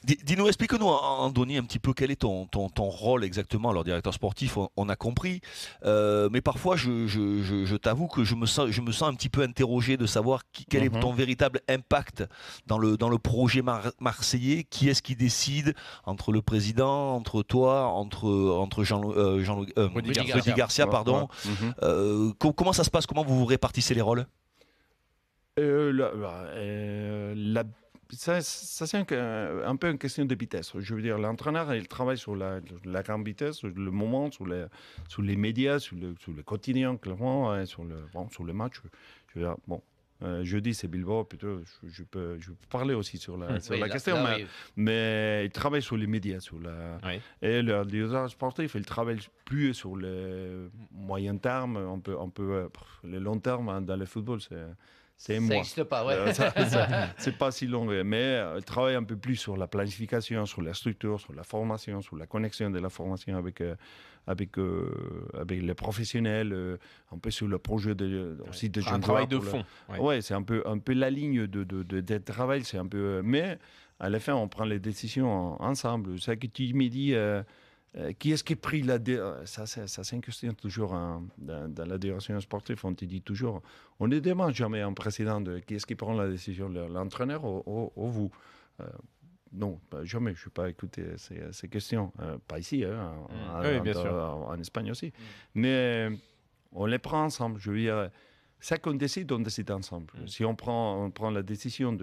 Dis-nous, explique-nous, Andoni, un petit peu quel est ton rôle exactement. Alors, directeur sportif, on a compris, mais parfois, je t'avoue que je me sens un petit peu interrogé de savoir quel est ton Mhm. véritable impact dans le projet marseillais. Qui est-ce qui décide entre le président, entre toi, entre Rudy Rudy Garcia. Rudy Garcia. Garcia, Ouais, ouais. pardon. Mhm. Comment ça se passe? Comment vous vous répartissez les rôles? Ça, c'est un peu une question de vitesse. Je veux dire, l'entraîneur, il travaille sur la grande vitesse, sur le moment, sur les médias, sur le quotidien, clairement, et sur le match. Je veux dire, bon, jeudi, c'est Bilbao, plutôt, je peux parler aussi sur Oui, la là, question, là, oui. mais il travaille sur les médias, Oui. et le directeur sportif, il travaille plus sur le moyen terme, le long terme hein, dans le football, c'est Ça moi. n'existe pas, ouais. C'est pas si long, mais il travaille un peu plus sur la planification, sur la structure, sur la formation, sur la connexion de la formation avec les professionnels, un peu sur le projet aussi de Un jeunes travail joueurs. de fond. Ouais. Ouais, c'est un peu la ligne de travail, c'est un peu. Mais à la fin, on prend les décisions ensemble. C'est ça que tu me dis. Qui est-ce qui a pris ça, c'est une question toujours dans la direction sportive. On te dit toujours, on ne demande jamais un président de qui est-ce qui prend la décision, l'entraîneur ou vous. Euh, non, jamais. Je ne suis pas écouté ces questions. Pas ici, hein, Oui, bien sûr. en Espagne aussi. Mais on les prend ensemble. Je veux dire, ça qu'on décide, on décide ensemble. Si on prend la décision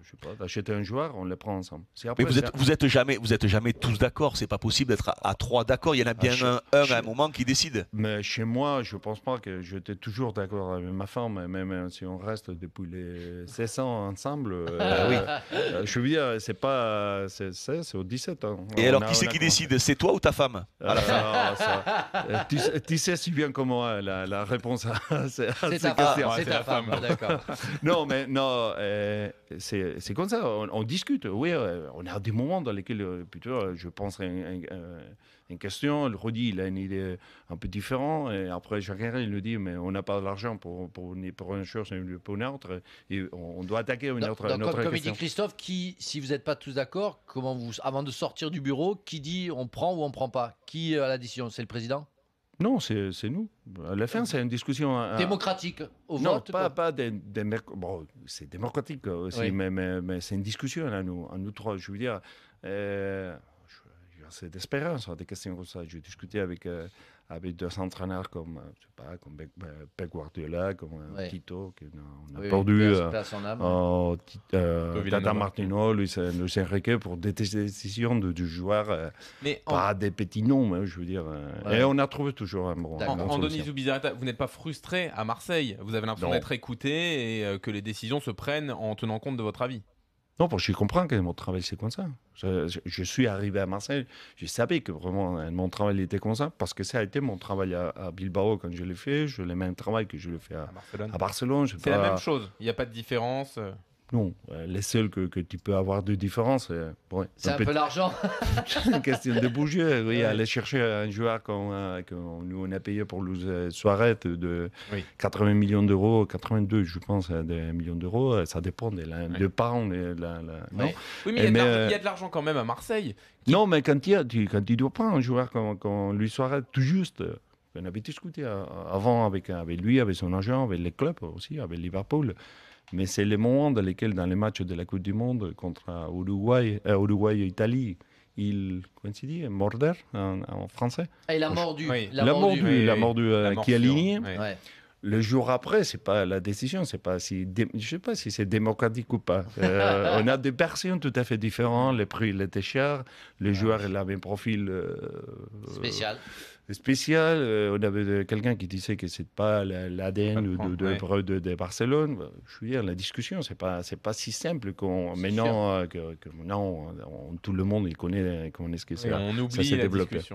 je sais pas, d'acheter un joueur, on le prend ensemble. C'est Mais après, vous êtes jamais tous d'accord. C'est pas possible d'être à trois d'accord. Il y en a ah, bien un à un moment qui décide. mais chez moi, je pense pas que j'étais toujours d'accord avec ma femme, même si on reste depuis les 16 ans ensemble. Bah oui. Je veux dire, c'est pas, c'est au 17 ans. Et On alors, qui a, c'est on a qui commencé. décide? C'est toi ou ta femme? À la fin. Tu sais si bien que moi la réponse à C'est ces ta femme, questions. c'est c'est ta la femme, femme. d'accord. Non, mais non, c'est comme ça. On discute. Oui, on a des moments dans lesquels, plutôt, je pense à une question. Le Rodi, il a une idée un peu différente. Et après, chacun, il nous dit, mais on n'a pas l'argent pour une chose et pour une autre. Et on doit attaquer une autre, Donc, une autre comme il dit question. Christophe, si vous n'êtes pas tous d'accord, avant de sortir du bureau, qui dit on prend ou on prend pas? Qui a la décision? C'est le président? Non, c'est nous. À la fin, c'est une discussion. Démocratique, au Non, vote, quoi. pas bon, c'est démocratique aussi, Oui. mais c'est une discussion à nous trois. Je veux dire, j'ai assez d'espérance sur des questions comme ça. J'ai discuté avec deux entraîneurs comme, je sais pas, comme Pep Guardiola, comme Ouais. Tito, qu'on a Oui, oui, perdu, paix à son âme. Tata Villanova. Martino, Luis Enrique, pour des décisions du joueur, Mais pas des petits noms, mais je veux dire. Ouais. Et on a trouvé toujours un bon, D'accord. bonne Andoni solution. Zubizarreta, vous n'êtes pas frustré à Marseille. Vous avez l'impression Non. d'être écouté et que les décisions se prennent en tenant compte de votre avis. Non, parce que je comprends que mon travail, c'est comme ça. Je suis arrivé à Marseille, je savais que vraiment mon travail était comme ça, parce que ça a été mon travail à Bilbao quand je l'ai fait, je le même travail que je le fais À Barcelone. à Barcelone. C'est la même chose. Il n'y a pas de différence. Non, les seuls que tu peux avoir de différence, ouais, C'est un peu l'argent. une question de bouger. Oui, Ouais. aller chercher un joueur que nous on a payé pour Luis Suarez de Oui. 80 millions d'euros, 82 je pense, des millions d'euros, ça dépend de pounds. Non, Oui. Oui, mais il y a de Mais, l'argent- il y a de l'argent quand même à Marseille. non, mais quand tu dois prendre un joueur comme Luis Suarez, tout juste, on avait discuté avant avec lui, avec son agent, avec les clubs aussi, avec Liverpool. Mais c'est les moments dans lesquels, dans les matchs de la Coupe du Monde contre Uruguay et Italie, comment tu dis, morder en français. Ah, il a mordu. Oui. Il a mordu. Oui, Il a oui. mordu La qui est morsure. aligné. Oui. Ouais. Le jour après, c'est pas la décision, c'est pas si, je sais pas si c'est démocratique ou pas. On a des personnes tout à fait différentes, les prix il était cher, les joueurs ils avaient un profil Spécial. spécial. On avait quelqu'un qui disait que c'est pas l'ADN de Barcelone. Je veux dire, la discussion c'est pas si simple qu'on maintenant que maintenant tout le monde il connaît ce que Oui, ça on ça oublie s'est la développé. discussion.